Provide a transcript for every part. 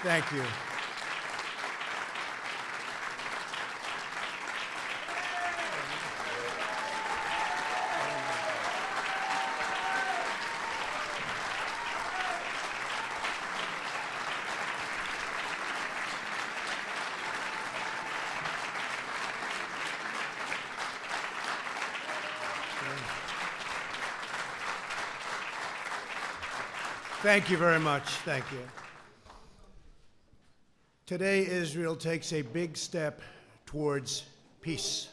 Thank you. Thank you very much. Thank you. Today, Israel takes a big step towards peace.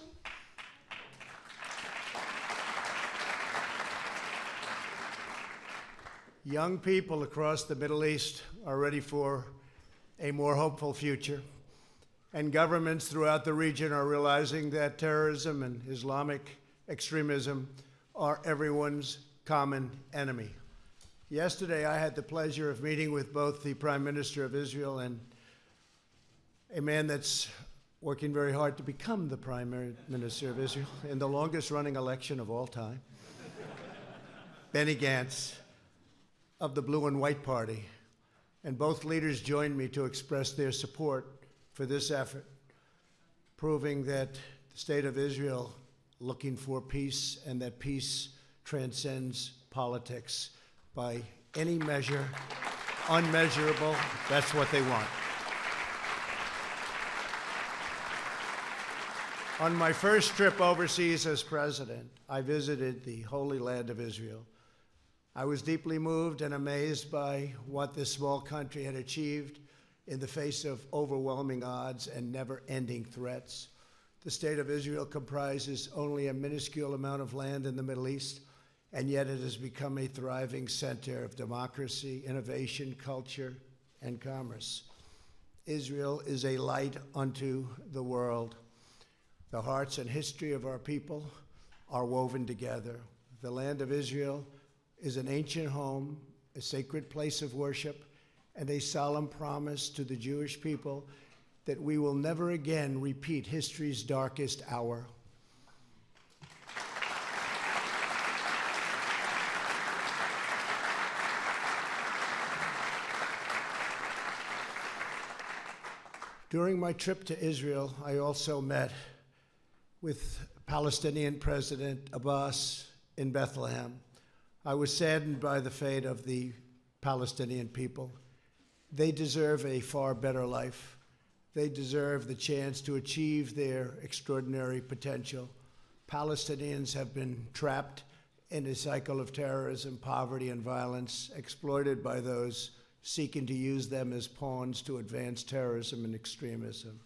Young people across the Middle East are ready for a more hopeful future, and governments throughout the region are realizing that terrorism and Islamic extremism are everyone's common enemy. Yesterday, I had the pleasure of meeting with both the Prime Minister of Israel and a man that's working very hard to become the Prime Minister of Israel in the longest-running election of all time, Benny Gantz of the Blue and White Party. And both leaders joined me to express their support for this effort, proving that the state of Israel looking for peace and that peace transcends politics. By any measure, unmeasurable, that's what they want. On my first trip overseas as president, I visited the Holy Land of Israel. I was deeply moved and amazed by what this small country had achieved in the face of overwhelming odds and never-ending threats. The state of Israel comprises only a minuscule amount of land in the Middle East, and yet it has become a thriving center of democracy, innovation, culture, and commerce. Israel is a light unto the world. The hearts and history of our people are woven together. The land of Israel is an ancient home, a sacred place of worship, and a solemn promise to the Jewish people that we will never again repeat history's darkest hour. During my trip to Israel, I also met with Palestinian President Abbas in Bethlehem. I was saddened by the fate of the Palestinian people. They deserve a far better life. They deserve the chance to achieve their extraordinary potential. Palestinians have been trapped in a cycle of terrorism, poverty, and violence, exploited by those seeking to use them as pawns to advance terrorism and extremism.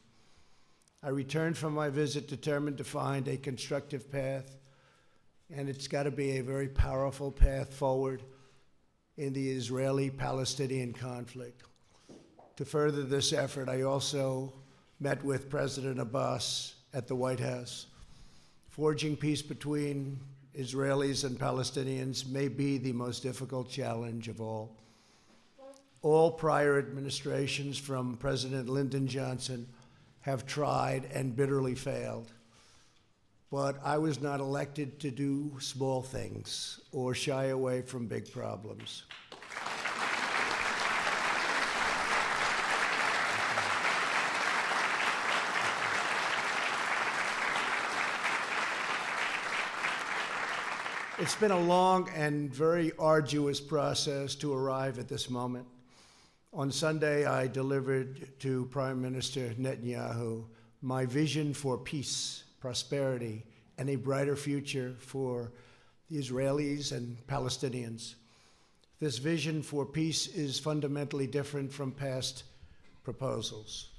I returned from my visit determined to find a constructive path, and it's got to be a very powerful path forward in the Israeli-Palestinian conflict. To further this effort, I also met with President Abbas at the White House. Forging peace between Israelis and Palestinians may be the most difficult challenge of all. All prior administrations, from President Lyndon Johnson, have tried and bitterly failed. But I was not elected to do small things or shy away from big problems. It's been a long and very arduous process to arrive at this moment. On Sunday, I delivered to Prime Minister Netanyahu my vision for peace, prosperity, and a brighter future for the Israelis and Palestinians. This vision for peace is fundamentally different from past proposals.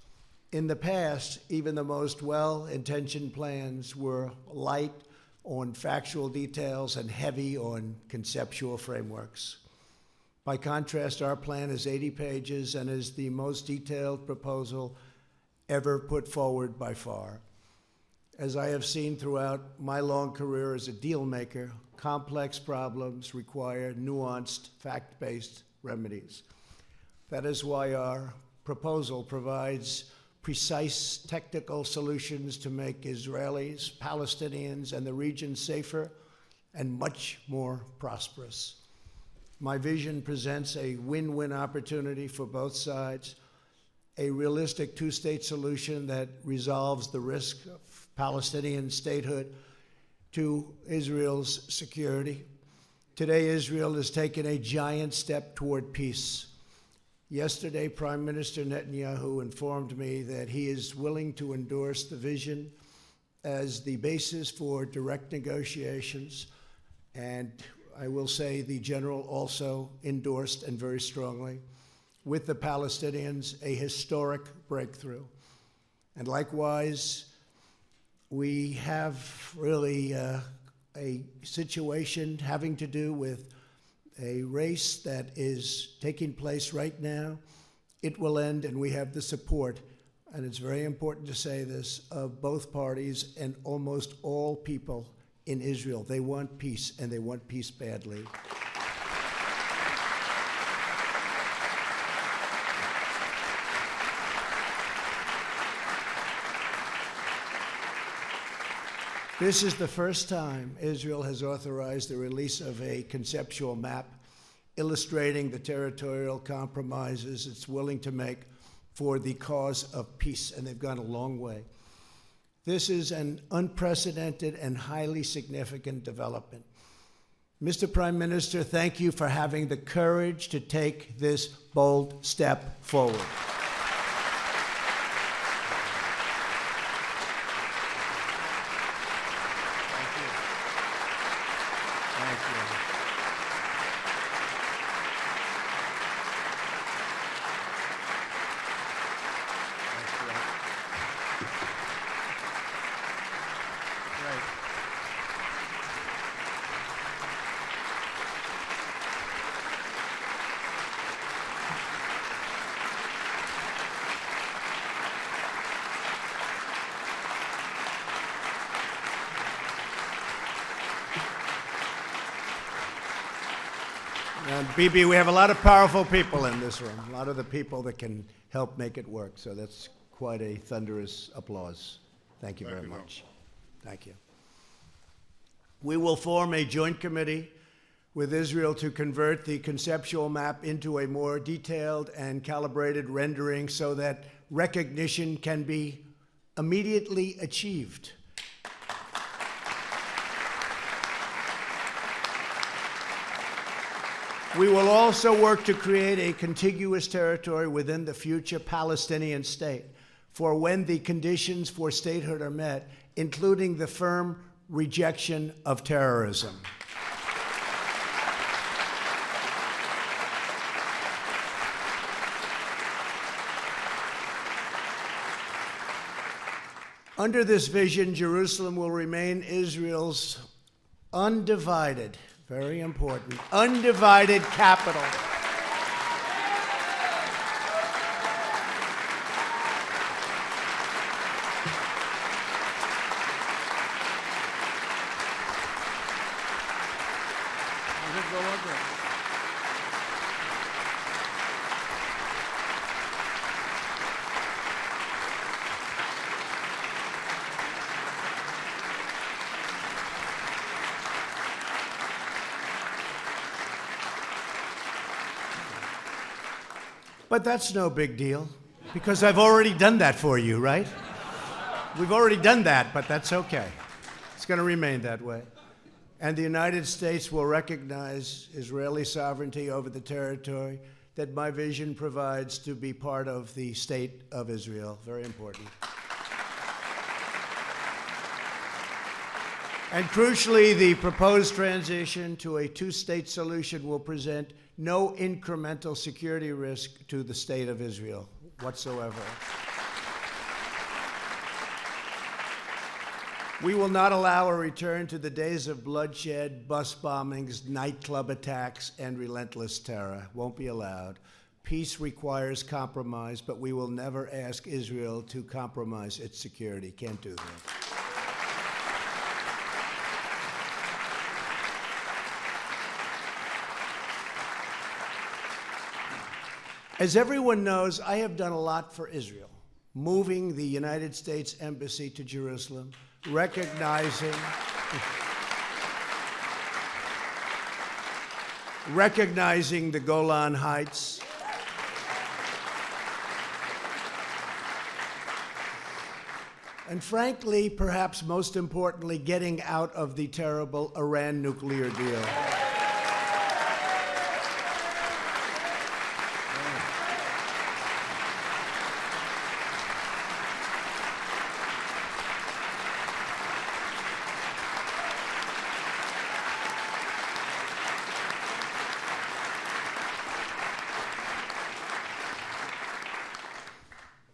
In the past, even the most well-intentioned plans were light on factual details and heavy on conceptual frameworks. By contrast, our plan is 80 pages and is the most detailed proposal ever put forward by far. As I have seen throughout my long career as a deal maker, complex problems require nuanced, fact-based remedies. That is why our proposal provides precise technical solutions to make Israelis, Palestinians, and the region safer and much more prosperous. My vision presents a win-win opportunity for both sides a realistic two-state solution that resolves the risk of Palestinian statehood to Israel's security. Today, Israel has taken a giant step toward peace. Yesterday, Prime Minister Netanyahu informed me that he is willing to endorse the vision as the basis for direct negotiations, and I will say the general also endorsed, and very strongly, with the Palestinians, a historic breakthrough. And likewise, we have really a situation having to do with a race that is taking place right now. It will end, and we have the support, and it's very important to say this, of both parties and almost all people in Israel. They want peace, and they want peace badly. This is the first time Israel has authorized the release of a conceptual map illustrating the territorial compromises it's willing to make for the cause of peace, and they've gone a long way. This is an unprecedented and highly significant development. Mr. Prime Minister, thank you for having the courage to take this bold step forward. And Bibi, we have a lot of powerful people in this room, a lot of the people that can help make it work. So that's quite a thunderous applause. Thank you very much. Thank you. We will form a joint committee with Israel to convert the conceptual map into a more detailed and calibrated rendering so that recognition can be immediately achieved. We will also work to create a contiguous territory within the future Palestinian state for when the conditions for statehood are met, including the firm rejection of terrorism. Under this vision, Jerusalem will remain Israel's undivided, very important, undivided capital. But that's no big deal, because I've already done that for you, right? We've already done that, but that's okay. It's going to remain that way. And the United States will recognize Israeli sovereignty over the territory that my vision provides to be part of the state of Israel. Very important. And crucially, the proposed transition to a two-state solution will present no incremental security risk to the state of Israel whatsoever. We will not allow a return to the days of bloodshed, bus bombings, nightclub attacks, and relentless terror. Won't be allowed. Peace requires compromise, but we will never ask Israel to compromise its security. Can't do that. As everyone knows, I have done a lot for Israel, moving the United States Embassy to Jerusalem, recognizing the Golan Heights, And frankly, perhaps most importantly, getting out of the terrible Iran nuclear deal.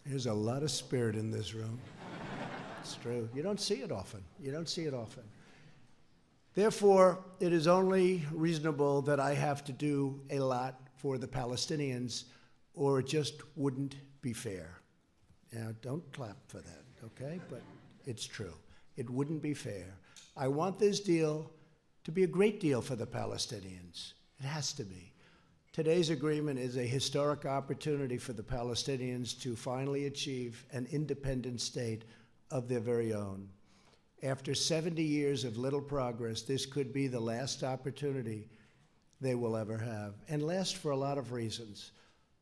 There's a lot of spirit in this room. It's true. You don't see it often. You don't see it often. Therefore, it is only reasonable that I have to do a lot for the Palestinians, or it just wouldn't be fair. Now, don't clap for that, okay? But it's true. It wouldn't be fair. I want this deal to be a great deal for the Palestinians. It has to be. Today's agreement is a historic opportunity for the Palestinians to finally achieve an independent state of their very own. After 70 years of little progress, this could be the last opportunity they will ever have, and last for a lot of reasons.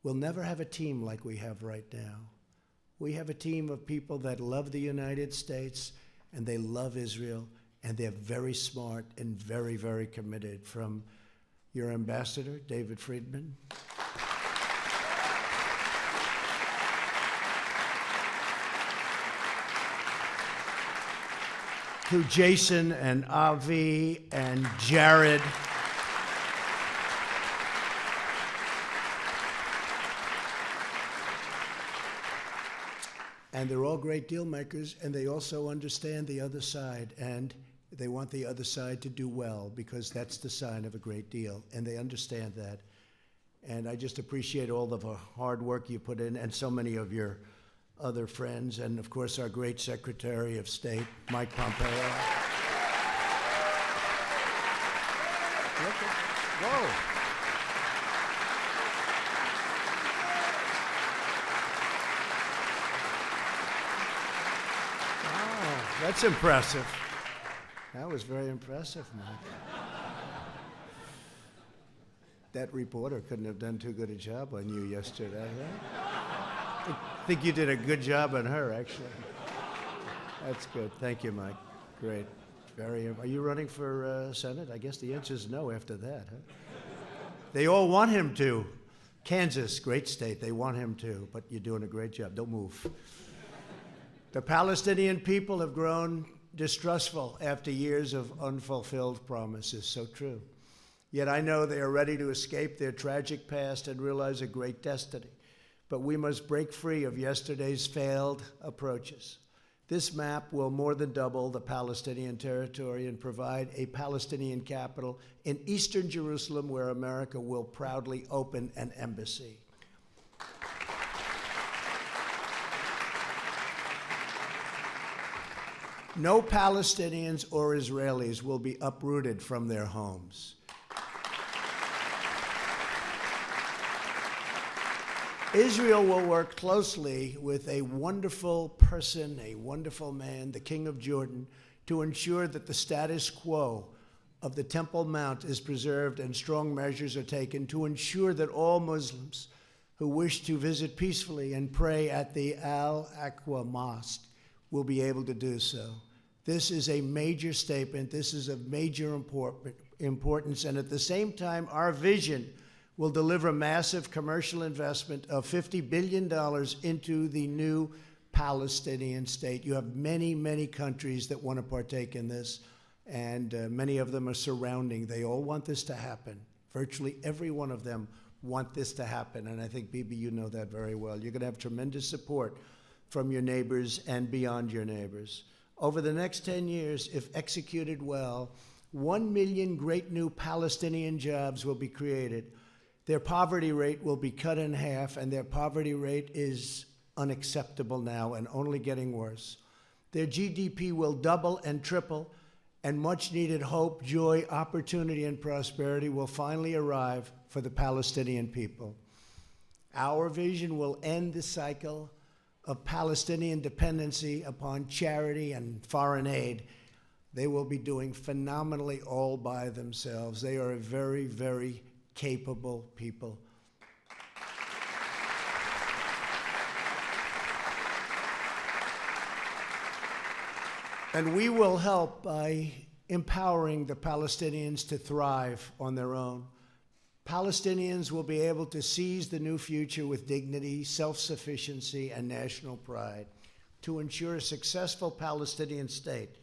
We'll never have a team like we have right now. We have a team of people that love the United States, and they love Israel, and they're very smart and very, very committed, from your ambassador, David Friedman, to Jason and Avi and Jared, and they're all great deal makers, and they also understand the other side, and they want the other side to do well, because that's the sign of a great deal, and they understand that. And I just appreciate all of the hard work you put in, and so many of your other friends, and of course our great Secretary of State, Mike Pompeo. Whoa. Oh, that's impressive. That was very impressive, Mike. That reporter couldn't have done too good a job on you yesterday, right? I think you did a good job on her, actually. That's good. Thank you, Mike. Great. Are you running for Senate? I guess the answer is no after that, huh? They all want him to. Kansas, great state. They want him to, but you're doing a great job. Don't move. The Palestinian people have grown distrustful after years of unfulfilled promises. So true. Yet I know they are ready to escape their tragic past and realize a great destiny. But we must break free of yesterday's failed approaches. This map will more than double the Palestinian territory and provide a Palestinian capital in eastern Jerusalem, where America will proudly open an embassy. No Palestinians or Israelis will be uprooted from their homes. Israel will work closely with a wonderful person, a wonderful man, the King of Jordan, to ensure that the status quo of the Temple Mount is preserved and strong measures are taken to ensure that all Muslims who wish to visit peacefully and pray at the Al-Aqsa Mosque will be able to do so. This is a major statement. This is of major importance. And at the same time, our vision will deliver massive commercial investment of $50 billion into the new Palestinian state. You have many, many countries that want to partake in this, and many of them are surrounding. They all want this to happen. Virtually every one of them want this to happen, and I think, Bibi, you know that very well. You're going to have tremendous support from your neighbors and beyond your neighbors. Over the next 10 years, if executed well, 1 million great new Palestinian jobs will be created. Their poverty rate will be cut in half, and their poverty rate is unacceptable now and only getting worse. Their GDP will double and triple, and much-needed hope, joy, opportunity, and prosperity will finally arrive for the Palestinian people. Our vision will end the cycle of Palestinian dependency upon charity and foreign aid. They will be doing phenomenally all by themselves. They are a very, very capable people. And we will help by empowering the Palestinians to thrive on their own. Palestinians will be able to seize the new future with dignity, self-sufficiency, and national pride. To ensure a successful Palestinian state,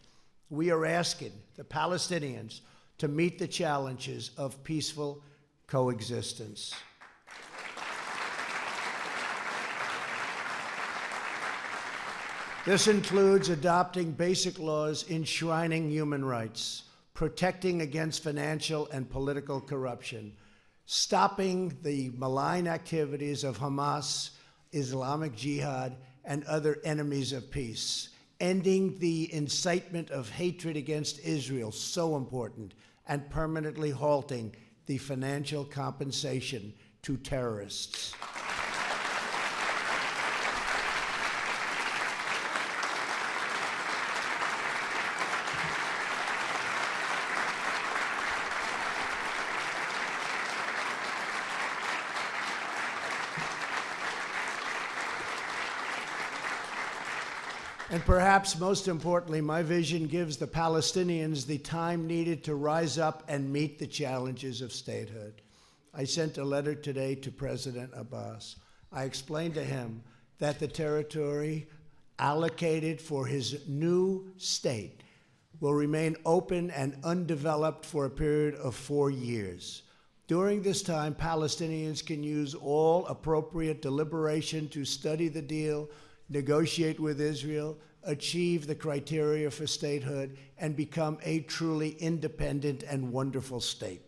we are asking the Palestinians to meet the challenges of peaceful coexistence. This includes adopting basic laws enshrining human rights, protecting against financial and political corruption, stopping the malign activities of Hamas, Islamic Jihad, and other enemies of peace, ending the incitement of hatred against Israel, so important, and permanently halting the financial compensation to terrorists. And perhaps most importantly, my vision gives the Palestinians the time needed to rise up and meet the challenges of statehood. I sent a letter today to President Abbas. I explained to him that the territory allocated for his new state will remain open and undeveloped for a period of 4 years. During this time, Palestinians can use all appropriate deliberation to study the deal, negotiate with Israel, achieve the criteria for statehood, and become a truly independent and wonderful state.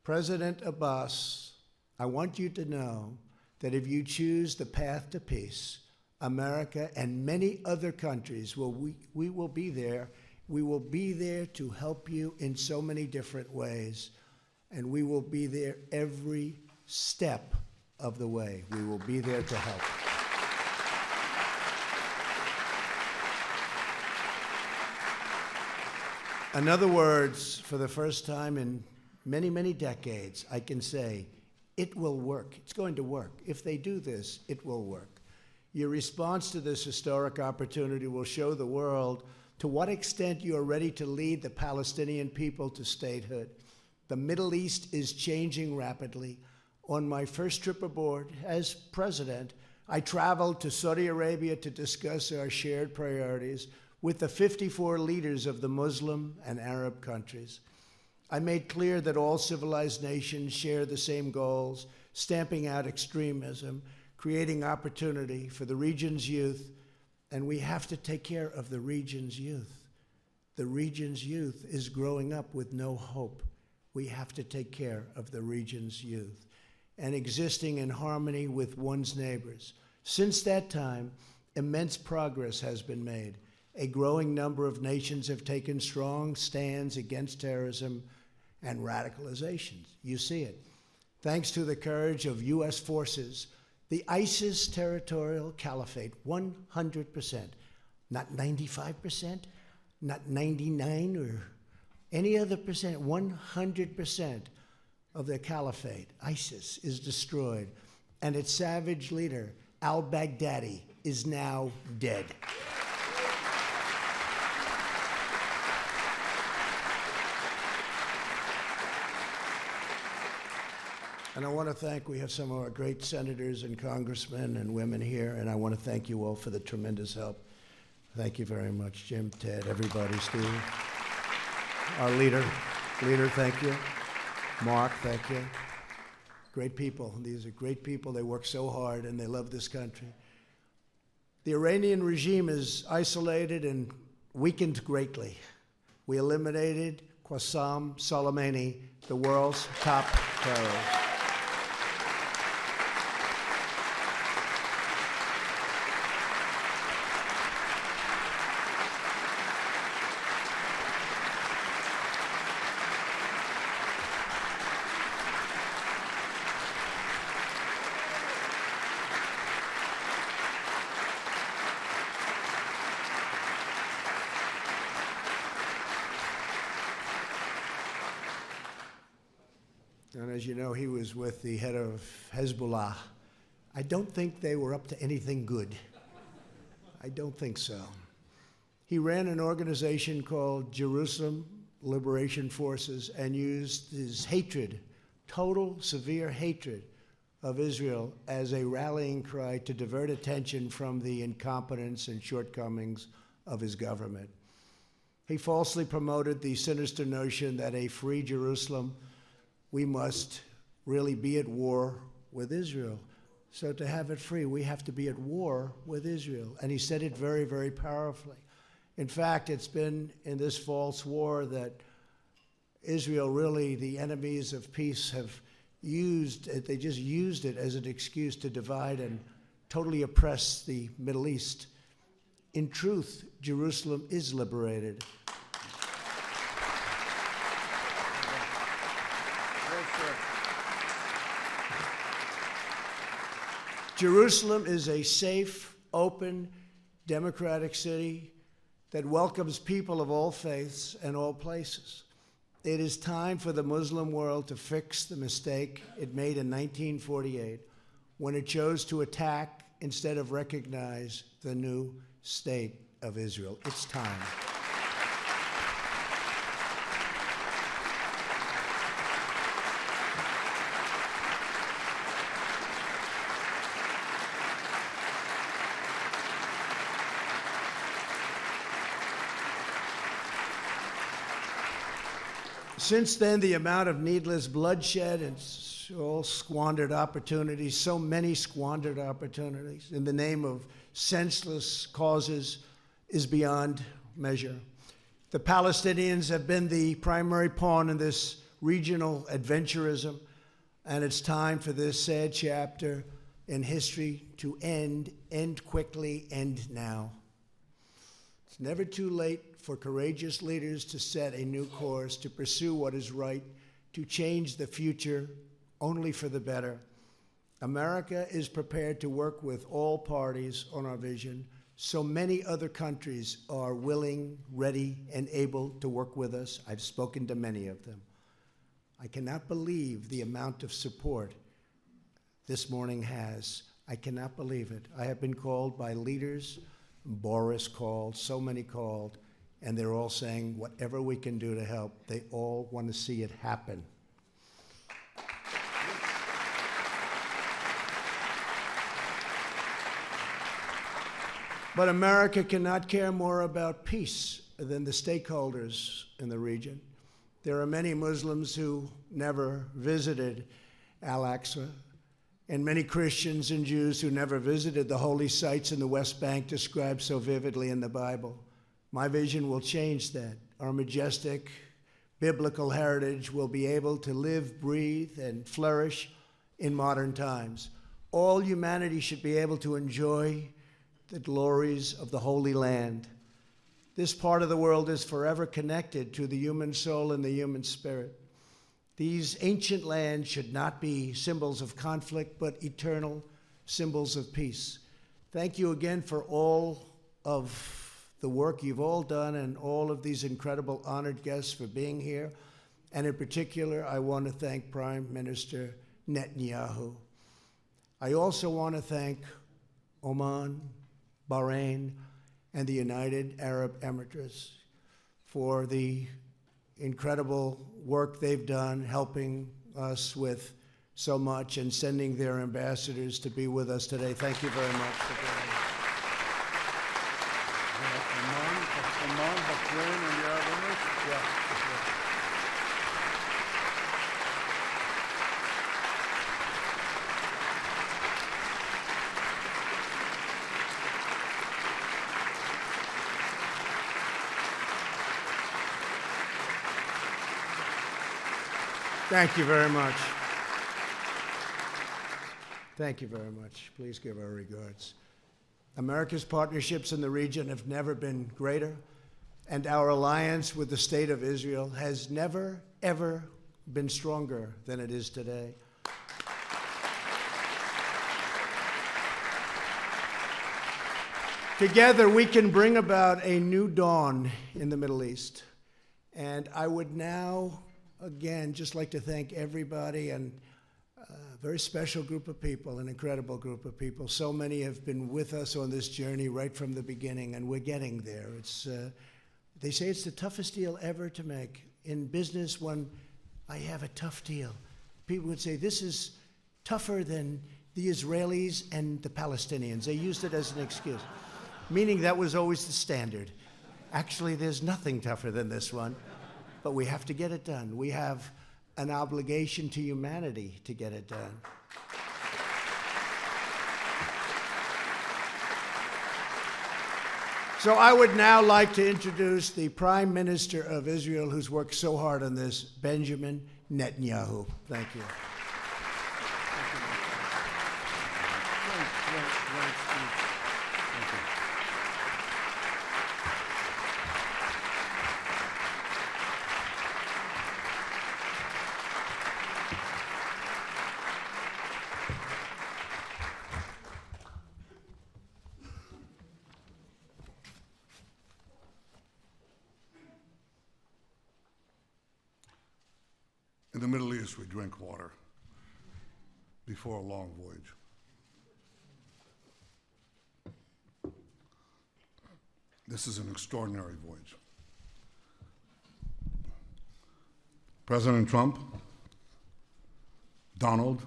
President Abbas, I want you to know that if you choose the path to peace, America and many other countries, we will be there. We will be there to help you in so many different ways, and we will be there every step of the way. We will be there to help. In other words, for the first time in many, many decades, I can say, it will work. It's going to work. If they do this, it will work. Your response to this historic opportunity will show the world to what extent you are ready to lead the Palestinian people to statehood. The Middle East is changing rapidly. On my first trip aboard as president, I traveled to Saudi Arabia to discuss our shared priorities with the 54 leaders of the Muslim and Arab countries. I made clear that all civilized nations share the same goals, stamping out extremism, creating opportunity for the region's youth, and we have to take care of the region's youth. The region's youth is growing up with no hope. We have to take care of the region's youth and existing in harmony with one's neighbors. Since that time, immense progress has been made. A growing number of nations have taken strong stands against terrorism and radicalization. You see it. Thanks to the courage of U.S. forces, the ISIS territorial caliphate, 100%, not 95%, not 99 or any other percent, 100% of the caliphate, ISIS, is destroyed, and its savage leader, al-Baghdadi, is now dead. And I want to thank, we have some of our great senators and congressmen and women here, and I want to thank you all for the tremendous help. Thank you very much, Jim, Ted, everybody, Steve. Our leader, thank you. Mark, thank you. Great people. These are great people. They work so hard, and they love this country. The Iranian regime is isolated and weakened greatly. We eliminated Qasem Soleimani, the world's top terrorist. And as you know, he was with the head of Hezbollah. I don't think they were up to anything good. I don't think so. He ran an organization called Jerusalem Liberation Forces and used his hatred, total, severe hatred of Israel as a rallying cry to divert attention from the incompetence and shortcomings of his government. He falsely promoted the sinister notion that a free Jerusalem, we must really be at war with Israel. So to have it free, we have to be at war with Israel. And he said it very, very powerfully. In fact, it's been in this false war that Israel, really, the enemies of peace, have used it. They just used it as an excuse to divide and totally oppress the Middle East. In truth, Jerusalem is liberated. Jerusalem is a safe, open, democratic city that welcomes people of all faiths and all places. It is time for the Muslim world to fix the mistake it made in 1948 when it chose to attack instead of recognize the new state of Israel. It's time. Since then, the amount of needless bloodshed and all squandered opportunities, so many squandered opportunities in the name of senseless causes, is beyond measure. The Palestinians have been the primary pawn in this regional adventurism, and it's time for this sad chapter in history to end quickly, end now. It's never too late for courageous leaders to set a new course, to pursue what is right, to change the future only for the better. America is prepared to work with all parties on our vision. So many other countries are willing, ready, and able to work with us. I've spoken to many of them. I cannot believe the amount of support this morning has. I cannot believe it. I have been called by leaders, Boris called, so many called, and they're all saying, whatever we can do to help, they all want to see it happen. But America cannot care more about peace than the stakeholders in the region. There are many Muslims who never visited Al-Aqsa, and many Christians and Jews who never visited the holy sites in the West Bank described so vividly in the Bible. My vision will change that. Our majestic biblical heritage will be able to live, breathe, and flourish in modern times. All humanity should be able to enjoy the glories of the Holy Land. This part of the world is forever connected to the human soul and the human spirit. These ancient lands should not be symbols of conflict, but eternal symbols of peace. Thank you again for all of the work you've all done and all of these incredible honored guests for being here. And in particular, I want to thank Prime Minister Netanyahu. I also want to thank Oman, Bahrain, and the United Arab Emirates for the incredible work they've done, helping us with so much and sending their ambassadors to be with us today. Thank you very much for being here. Oman, Bahrain, and the Arab Emirates? Yeah. Thank you very much. Thank you very much. Please give our regards. America's partnerships in the region have never been greater, and our alliance with the State of Israel has never, ever been stronger than it is today. Together, we can bring about a new dawn in the Middle East. And I would now, again, just like to thank everybody and A very special group of people, an incredible group of people. So many have been with us on this journey right from the beginning, and we're getting there. They say it's the toughest deal ever to make. In business, when I have a tough deal, people would say, this is tougher than the Israelis and the Palestinians. They used it as an excuse, meaning that was always the standard. Actually, there's nothing tougher than this one, but we have to get it done. We have an obligation to humanity to get it done. So I would now like to introduce the Prime Minister of Israel, who's worked so hard on this, Benjamin Netanyahu. Thank you. Great speech. Thank you. In the Middle East, we drink water before a long voyage. This is an extraordinary voyage. President Trump, Donald,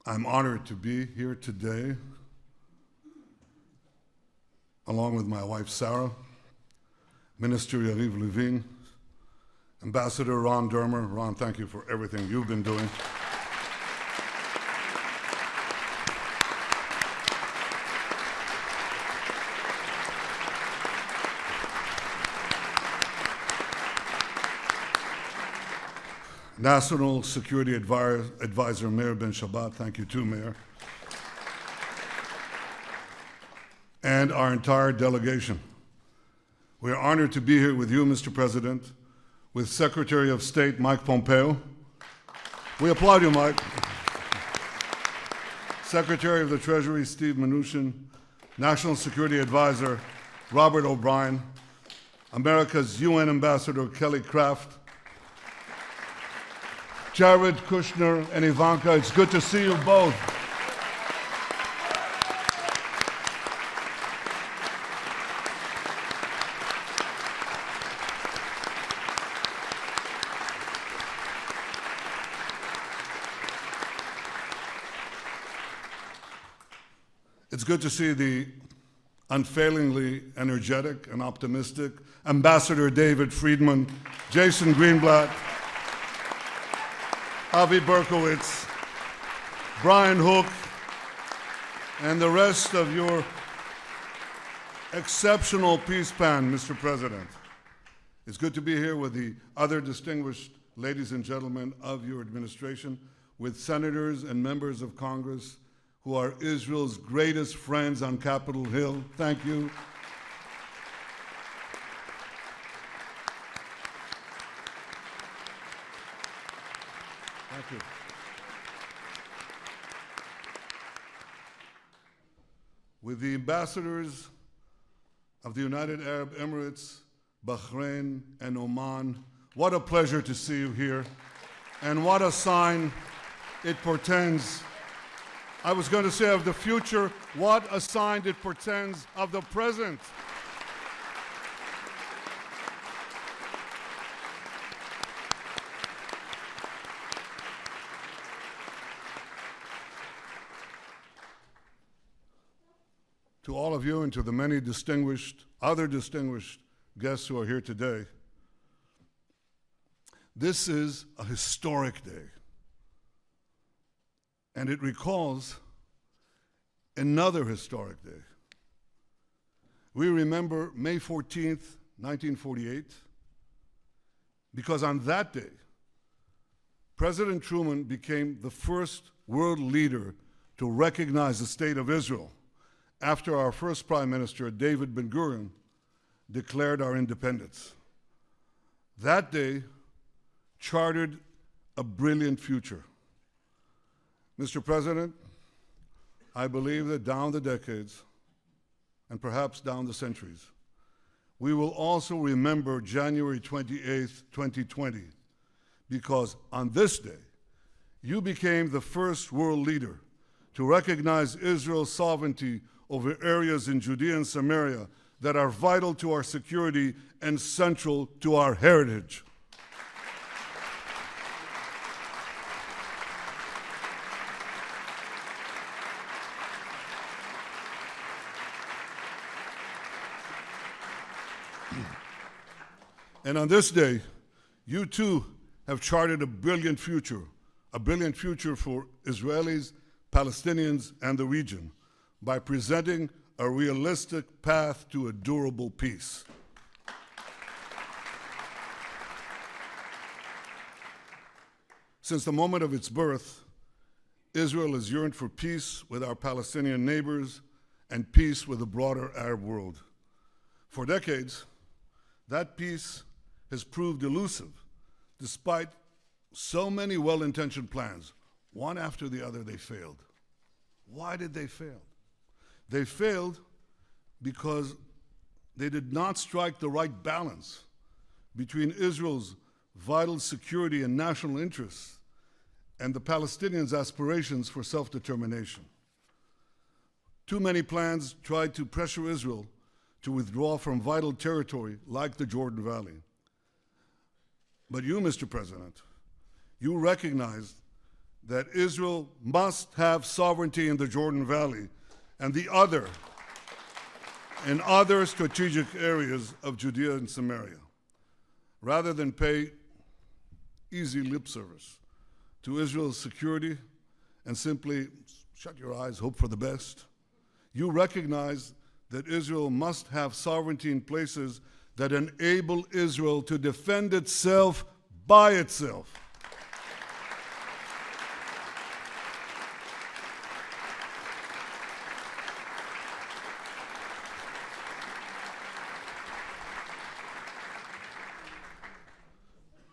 I'm honored to be here today, along with my wife, Sarah, Minister Yariv Levin, Ambassador Ron Dermer. Ron, thank you for everything you've been doing. National Security Advisor Meir Ben Shabbat, thank you too, Mayor. And our entire delegation. We are honored to be here with you, Mr. President, with Secretary of State Mike Pompeo. We applaud you, Mike. Secretary of the Treasury Steve Mnuchin, National Security Advisor Robert O'Brien, America's UN Ambassador Kelly Craft, Jared Kushner and Ivanka, it's good to see you both. It's good to see the unfailingly energetic and optimistic Ambassador David Friedman, Jason Greenblatt, Avi Berkowitz, Brian Hook, and the rest of your exceptional peace band, Mr. President. It's good to be here with the other distinguished ladies and gentlemen of your administration, with senators and members of Congress who are Israel's greatest friends on Capitol Hill. Thank you. Thank you. With the ambassadors of the United Arab Emirates, Bahrain, and Oman, what a pleasure to see you here, and what a sign it portends. I was going to say of the future, what a sign it portends of the present. To all of you and to the many other distinguished guests who are here today, this is a historic day. And it recalls another historic day. We remember May 14th, 1948, because on that day, President Truman became the first world leader to recognize the state of Israel after our first Prime Minister, David Ben-Gurion, declared our independence. That day chartered a brilliant future. Mr. President, I believe that down the decades, and perhaps down the centuries, we will also remember January 28th, 2020, because on this day, you became the first world leader to recognize Israel's sovereignty over areas in Judea and Samaria that are vital to our security and central to our heritage. And on this day, you too have charted a brilliant future for Israelis, Palestinians, and the region by presenting a realistic path to a durable peace. Since the moment of its birth, Israel has yearned for peace with our Palestinian neighbors and peace with the broader Arab world. For decades, that peace has proved elusive, despite so many well-intentioned plans. One after the other, they failed. Why did they fail? They failed because they did not strike the right balance between Israel's vital security and national interests and the Palestinians' aspirations for self-determination. Too many plans tried to pressure Israel to withdraw from vital territory like the Jordan Valley. But you, Mr. President, you recognized that Israel must have sovereignty in the Jordan Valley and in other strategic areas of Judea and Samaria, rather than pay easy lip service to Israel's security and simply shut your eyes, hope for the best. You recognize that Israel must have sovereignty in places that enable Israel to defend itself by itself.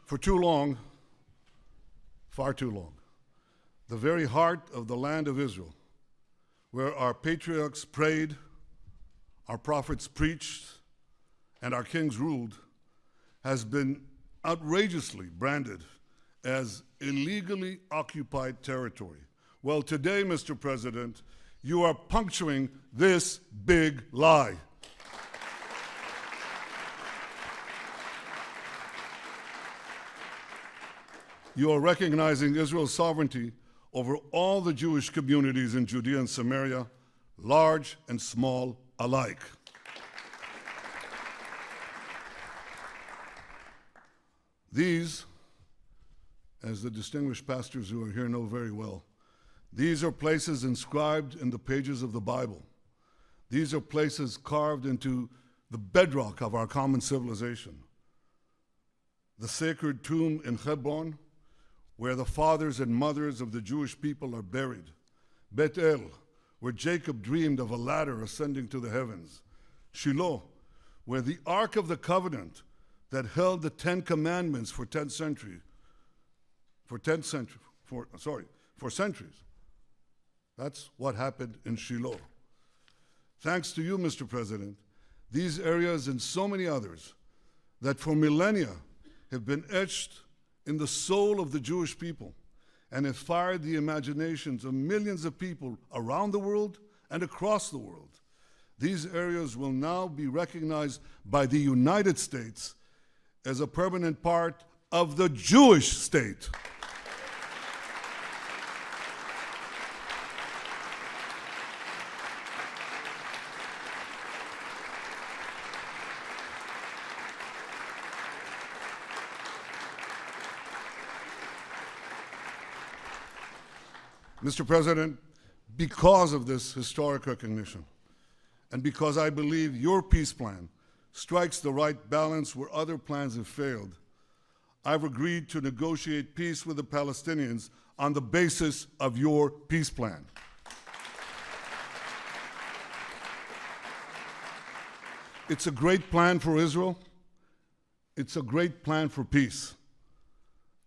For too long, far too long, the very heart of the land of Israel, where our patriarchs prayed, our prophets preached, and our kings ruled, has been outrageously branded as illegally occupied territory. Well, today, Mr. President, you are puncturing this big lie. You are recognizing Israel's sovereignty over all the Jewish communities in Judea and Samaria, large and small alike. These, as the distinguished pastors who are here know very well, these are places inscribed in the pages of the Bible. These are places carved into the bedrock of our common civilization. The sacred tomb in Hebron, where the fathers and mothers of the Jewish people are buried. Bet El, where Jacob dreamed of a ladder ascending to the heavens. Shiloh, where the Ark of the Covenant that held the 10 Commandments for centuries. That's what happened in Shiloh. Thanks to you, Mr. President, these areas and so many others that for millennia have been etched in the soul of the Jewish people and have fired the imaginations of millions of people around the world and across the world. These areas will now be recognized by the United States as a permanent part of the Jewish state. Mr. President, because of this historic recognition, and because I believe your peace plan strikes the right balance where other plans have failed, I've agreed to negotiate peace with the Palestinians on the basis of your peace plan. It's a great plan for Israel. It's a great plan for peace.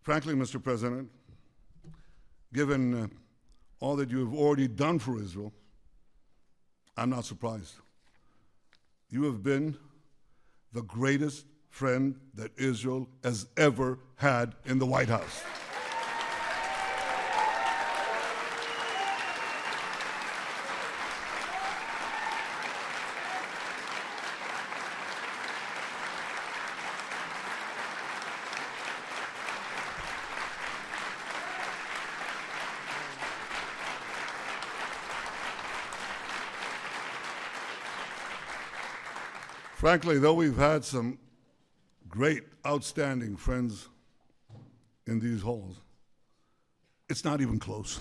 Frankly, Mr. President, given all that you have already done for Israel, I'm not surprised. You have been the greatest friend that Israel has ever had in the White House. Frankly, though we've had some great, outstanding friends in these halls, it's not even close.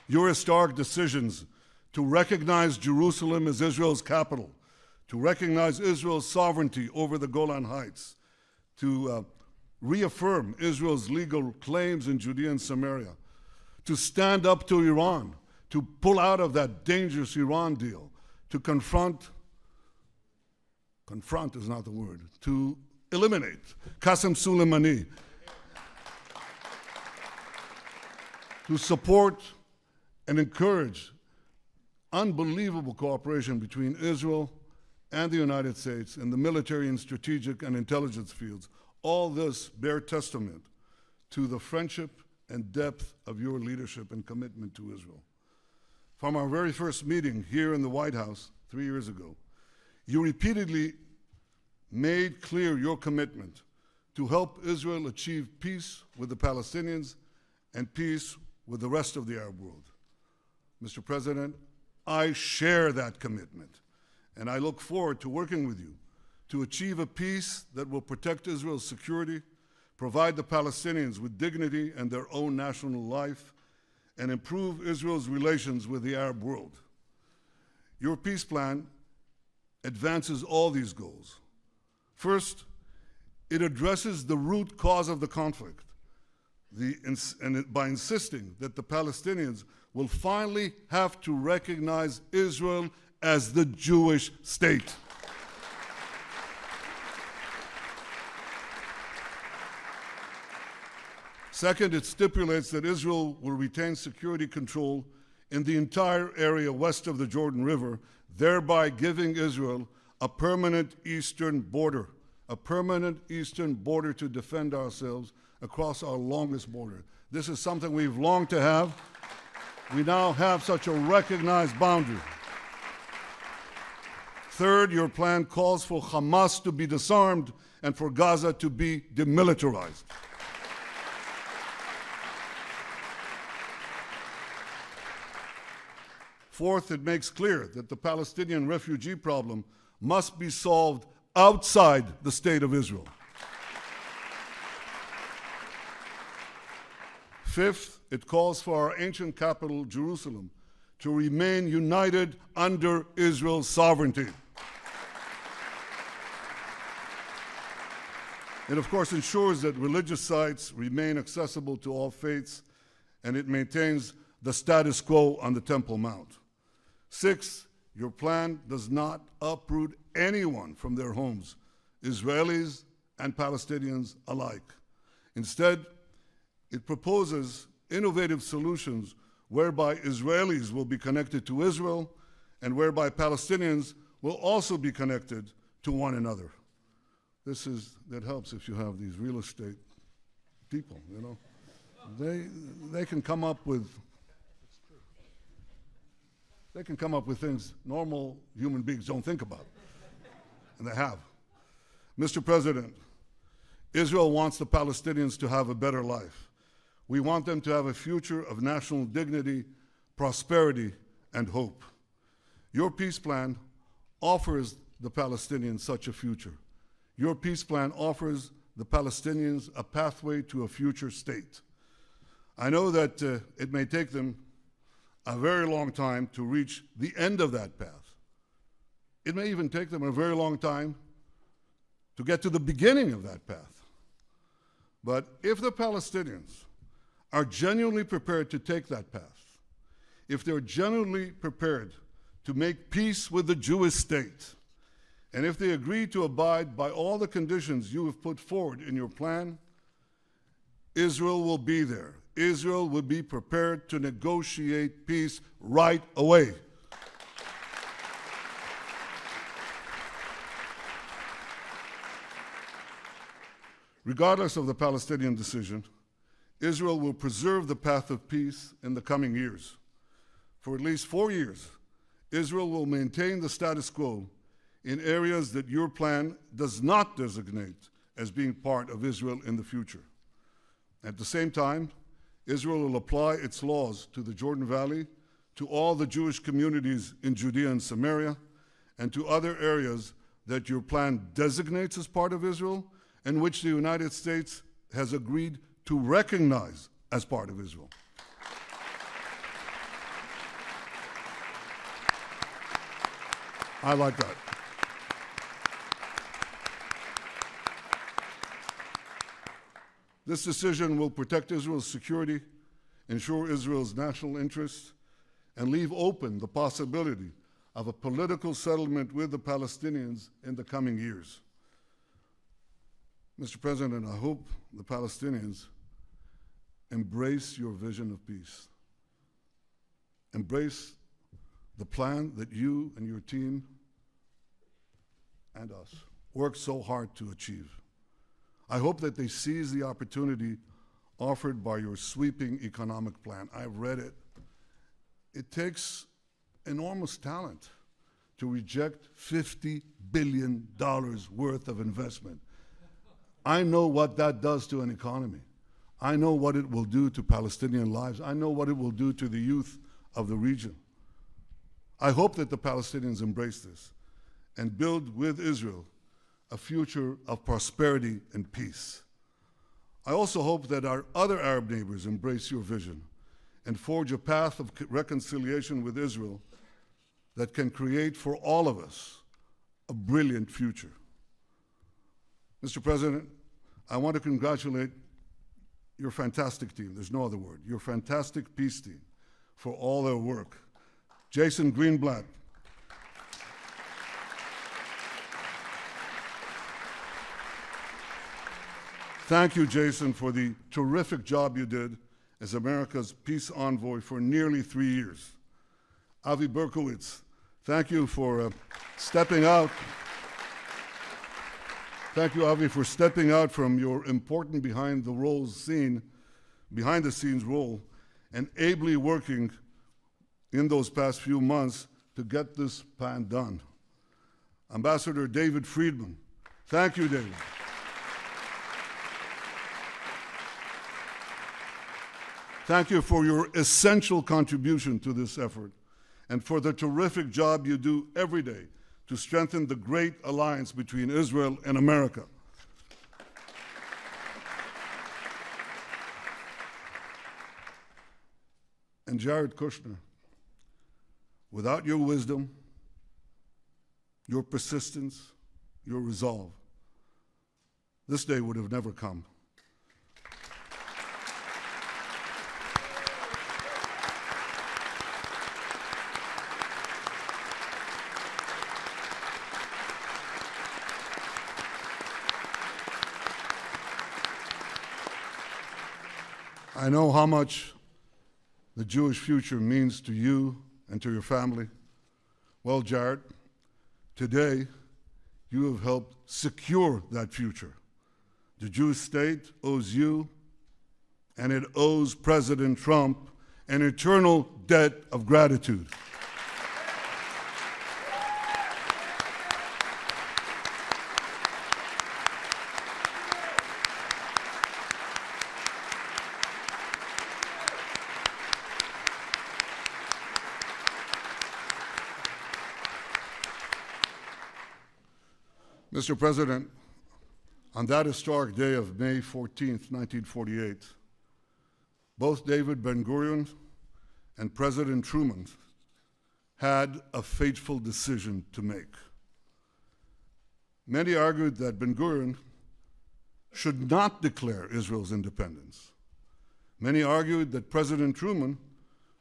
Your historic decisions to recognize Jerusalem as Israel's capital, to recognize Israel's sovereignty over the Golan Heights, to reaffirm Israel's legal claims in Judea and Samaria, to stand up to Iran, to pull out of that dangerous Iran deal, to confront is not the word, to eliminate Qasem Soleimani, to support and encourage unbelievable cooperation between Israel and the United States in the military and strategic and intelligence fields. All this bear testament to the friendship and depth of your leadership and commitment to Israel. From our very first meeting here in the White House 3 years ago, you repeatedly made clear your commitment to help Israel achieve peace with the Palestinians and peace with the rest of the Arab world. Mr. President, I share that commitment, and I look forward to working with you to achieve a peace that will protect Israel's security, provide the Palestinians with dignity and their own national life, and improve Israel's relations with the Arab world. Your peace plan advances all these goals. First, it addresses the root cause of the conflict, by insisting that the Palestinians will finally have to recognize Israel as the Jewish state. Second, it stipulates that Israel will retain security control in the entire area west of the Jordan River, thereby giving Israel a permanent eastern border to defend ourselves across our longest border. This is something we've longed to have. We now have such a recognized boundary. Third, your plan calls for Hamas to be disarmed and for Gaza to be demilitarized. Fourth, it makes clear that the Palestinian refugee problem must be solved outside the state of Israel. Fifth, it calls for our ancient capital, Jerusalem, to remain united under Israel's sovereignty. It, of course, ensures that religious sites remain accessible to all faiths, and it maintains the status quo on the Temple Mount. Sixth, your plan does not uproot anyone from their homes, Israelis and Palestinians alike. Instead, it proposes innovative solutions whereby Israelis will be connected to Israel and whereby Palestinians will also be connected to one another. That helps if you have these real estate people, you know. They can come up with things normal human beings don't think about. And they have. Mr. President, Israel wants the Palestinians to have a better life. We want them to have a future of national dignity, prosperity, and hope. Your peace plan offers the Palestinians such a future. Your peace plan offers the Palestinians a pathway to a future state. I know that it may take them a very long time to reach the end of that path. It may even take them a very long time to get to the beginning of that path. But if the Palestinians are genuinely prepared to take that path, if they're genuinely prepared to make peace with the Jewish state, and if they agree to abide by all the conditions you have put forward in your plan, Israel will be there. Israel will be prepared to negotiate peace right away. Regardless of the Palestinian decision, Israel will preserve the path of peace in the coming years. For at least 4 years, Israel will maintain the status quo in areas that your plan does not designate as being part of Israel in the future. At the same time, Israel will apply its laws to the Jordan Valley, to all the Jewish communities in Judea and Samaria, and to other areas that your plan designates as part of Israel, and which the United States has agreed to recognize as part of Israel. I like that. This decision will protect Israel's security, ensure Israel's national interests, and leave open the possibility of a political settlement with the Palestinians in the coming years. Mr. President, I hope the Palestinians embrace your vision of peace. Embrace the plan that you and your team and us worked so hard to achieve. I hope that they seize the opportunity offered by your sweeping economic plan. I've read it. It takes enormous talent to reject $50 billion worth of investment. I know what that does to an economy. I know what it will do to Palestinian lives. I know what it will do to the youth of the region. I hope that the Palestinians embrace this and build with Israel a future of prosperity and peace. I also hope that our other Arab neighbors embrace your vision and forge a path of reconciliation with Israel that can create for all of us a brilliant future. Mr. President, I want to congratulate your fantastic team, there's no other word, your fantastic peace team for all their work. Jason Greenblatt, thank you, Jason, for the terrific job you did as America's peace envoy for nearly 3 years. Avi Berkowitz, thank you for stepping out. Thank you, Avi, for stepping out from your important behind the scenes role and ably working in those past few months to get this plan done. Ambassador David Friedman, thank you, David. Thank you for your essential contribution to this effort and for the terrific job you do every day to strengthen the great alliance between Israel and America. And Jared Kushner, without your wisdom, your persistence, your resolve, this day would have never come. I know how much the Jewish future means to you and to your family. Well, Jared, today you have helped secure that future. The Jewish state owes you, and it owes President Trump, an eternal debt of gratitude. Mr. President, on that historic day of May 14th, 1948, both David Ben-Gurion and President Truman had a fateful decision to make. Many argued that Ben-Gurion should not declare Israel's independence. Many argued that President Truman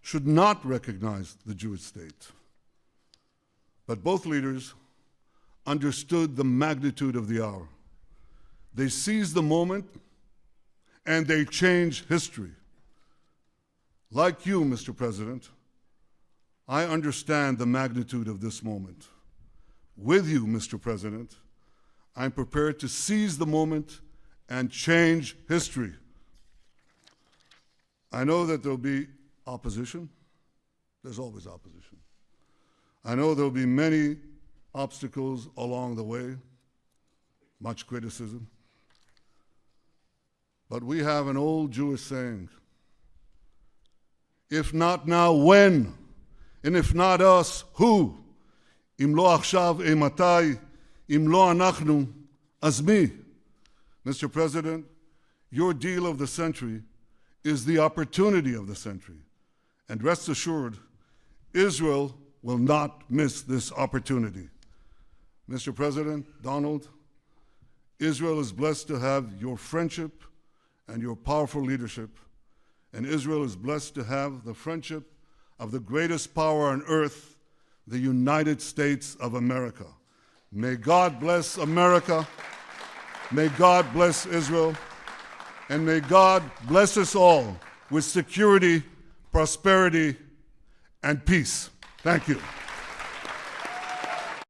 should not recognize the Jewish state. But both leaders understood the magnitude of the hour. They seized the moment and they changed history. Like you, Mr. President, I understand the magnitude of this moment. With you, Mr. President, I'm prepared to seize the moment and change history. I know that there'll be opposition. There's always opposition. I know there'll be many obstacles along the way, much criticism. But we have an old Jewish saying, if not now, when? And if not us, who? Im lo achshav, matai? Im lo anachnu, az mi? Mr. President, your deal of the century is the opportunity of the century. And rest assured, Israel will not miss this opportunity. Mr. President, Donald, Israel is blessed to have your friendship and your powerful leadership. And Israel is blessed to have the friendship of the greatest power on earth, the United States of America. May God bless America. May God bless Israel. And may God bless us all with security, prosperity, and peace. Thank you.